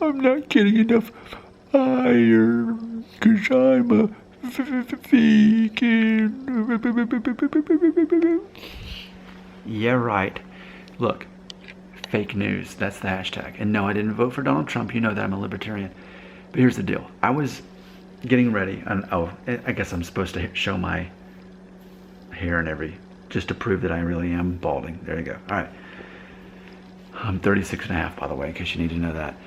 I'm not getting enough iron because I'm a vegan. Yeah, right. Look, fake news, that's the hashtag. And no, I didn't vote for Donald Trump. You know that I'm a libertarian. But here's the deal. I was getting ready, and I guess I'm supposed to show my hair and just to prove that I really am balding. There you go. All right. I'm 36 and a half, by the way, in case you need to know that.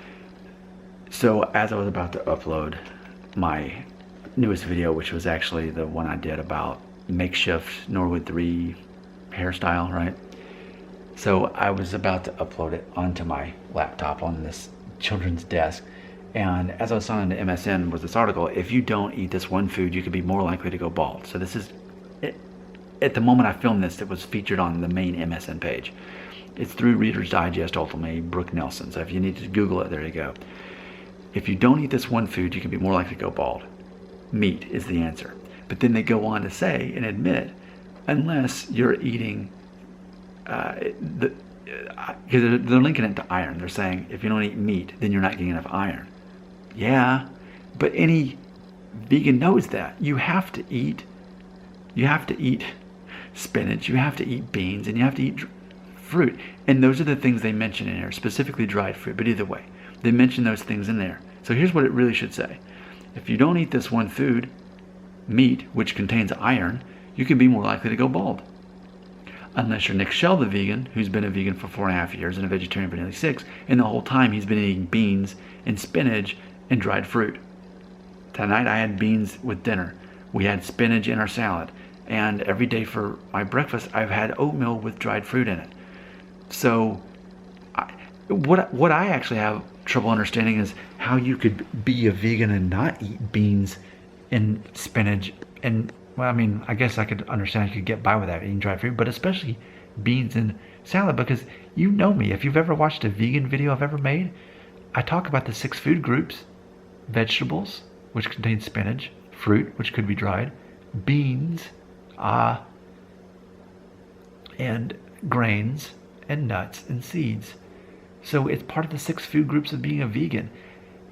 So as I was about to upload my newest video, which was actually the one I did about makeshift Norwood 3 hairstyle, right? So I was about to upload it onto my laptop on this children's desk. And as I was signing to MSN was this article, if you don't eat this one food, you could be more likely to go bald. So this is, at the moment I filmed this, it was featured on the main MSN page. It's through Reader's Digest, ultimately, Brooke Nelson. So if you need to Google it, there you go. If you don't eat this one food, you can be more likely to go bald. Meat is the answer. But then they go on to say and admit, unless you're eating, because they're linking it to iron. They're saying if you don't eat meat, then you're not getting enough iron. Yeah, but any vegan knows that. You have to eat spinach, you have to eat beans, and you have to eat fruit. And those are the things they mention in here, specifically dried fruit. But either way, they mention those things in there. So here's what it really should say. If you don't eat this one food, meat, which contains iron, you can be more likely to go bald. Unless you're Nick Shell, the vegan, who's been a vegan for 4.5 years and a vegetarian for nearly 6, and the whole time he's been eating beans and spinach and dried fruit. Tonight I had beans with dinner. We had spinach in our salad. And every day for my breakfast, I've had oatmeal with dried fruit in it. So what I actually have trouble understanding is how you could be a vegan and not eat beans and spinach. And, well, I mean, I guess I could understand I could get by without eating dried fruit, but especially beans and salad, because you know me. If you've ever watched a vegan video I've ever made, I talk about the 6 food groups: vegetables, which contain spinach; fruit, which could be dried; beans, and grains, and nuts and seeds. So it's part of the 6 food groups of being a vegan.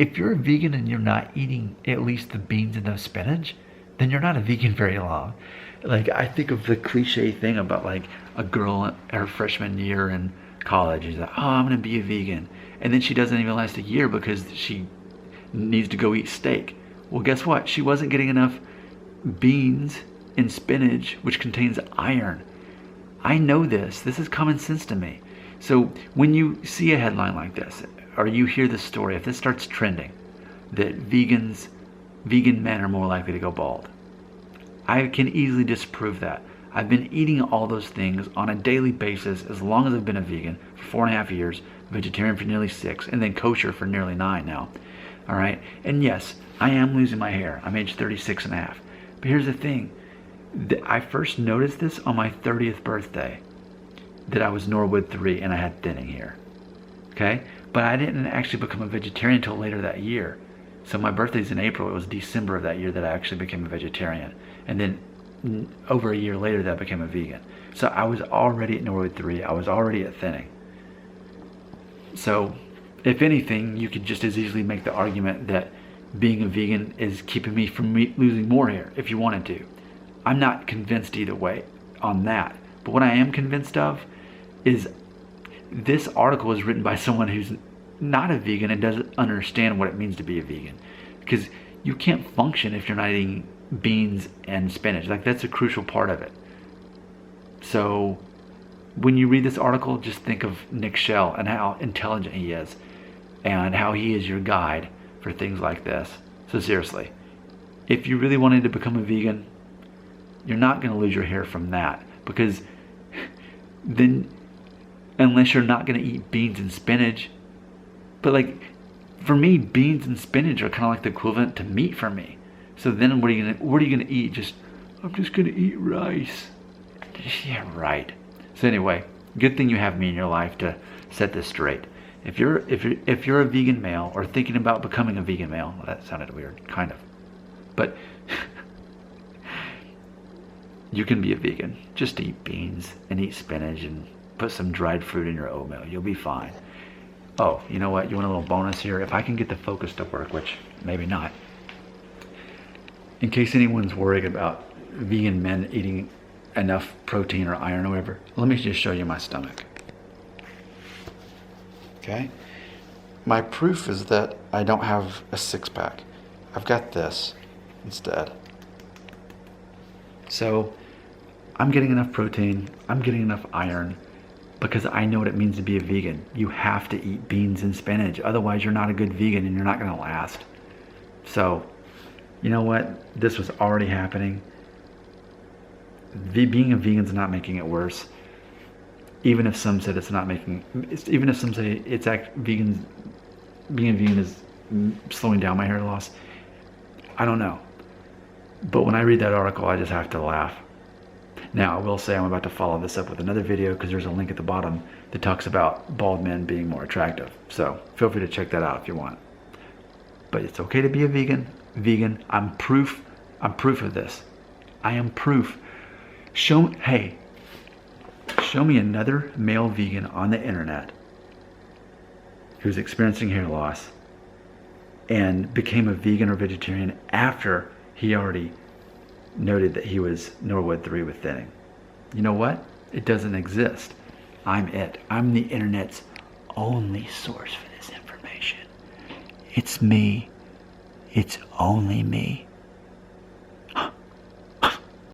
If you're a vegan and you're not eating at least the beans and the spinach, then you're not a vegan very long. Like, I think of the cliche thing about like a girl in her freshman year in college. She's like, oh, I'm gonna be a vegan. And then she doesn't even last a year because she needs to go eat steak. Well, guess what? She wasn't getting enough beans and spinach, which contains iron. I know this. This is common sense to me. So when you see a headline like this, or you hear this story, if this starts trending, that vegan men are more likely to go bald, I can easily disprove that. I've been eating all those things on a daily basis as long as I've been a vegan for 4.5 years, vegetarian for nearly 6, and then kosher for nearly 9 now. All right. And yes, I am losing my hair. I'm age 36 and a half. But here's the thing. I first noticed this on my 30th birthday, that I was Norwood 3 and I had thinning hair. Okay? But I didn't actually become a vegetarian until later that year. So my birthday's in April. It was December of that year that I actually became a vegetarian. And then over a year later that I became a vegan. So I was already at Norwood 3. I was already at thinning. So if anything, you could just as easily make the argument that being a vegan is keeping me from losing more hair if you wanted to. I'm not convinced either way on that. But what I am convinced of is this article is written by someone who's not a vegan and doesn't understand what it means to be a vegan. Because you can't function if you're not eating beans and spinach. Like, that's a crucial part of it. So when you read this article, just think of Nick Shell and how intelligent he is and how he is your guide for things like this. So seriously, if you really wanted to become a vegan, you're not going to lose your hair from that, because then, unless you're not going to eat beans and spinach, but like for me, beans and spinach are kind of like the equivalent to meat for me. So then what are you going to eat? I'm just going to eat rice. Yeah, right. So anyway, good thing you have me in your life to set this straight. If you're a vegan male or thinking about becoming a vegan male, well, that sounded weird, kind of, but you can be a vegan. Just eat beans and eat spinach and put some dried fruit in your oatmeal. You'll be fine. Oh, you know what? You want a little bonus here? If I can get the focus to work, which maybe not. In case anyone's worried about vegan men eating enough protein or iron or whatever, let me just show you my stomach. Okay? My proof is that I don't have a six-pack. I've got this instead. So I'm getting enough protein, I'm getting enough iron, because I know what it means to be a vegan. You have to eat beans and spinach, otherwise you're not a good vegan and you're not gonna last. So, you know what? This was already happening. Being a vegan's not making it worse. Even if some said it's not making, even if some say it's being a vegan is slowing down my hair loss, I don't know. But when I read that article, I just have to laugh. Now, I will say I'm about to follow this up with another video because there's a link at the bottom that talks about bald men being more attractive. So feel free to check that out if you want. But it's okay to be a vegan. I'm proof of this. I am proof. Show me another male vegan on the internet who's experiencing hair loss and became a vegan or vegetarian after he already noted that he was Norwood 3 with thinning. You know what? It doesn't exist. I'm it. I'm the internet's only source for this information. It's me. It's only me.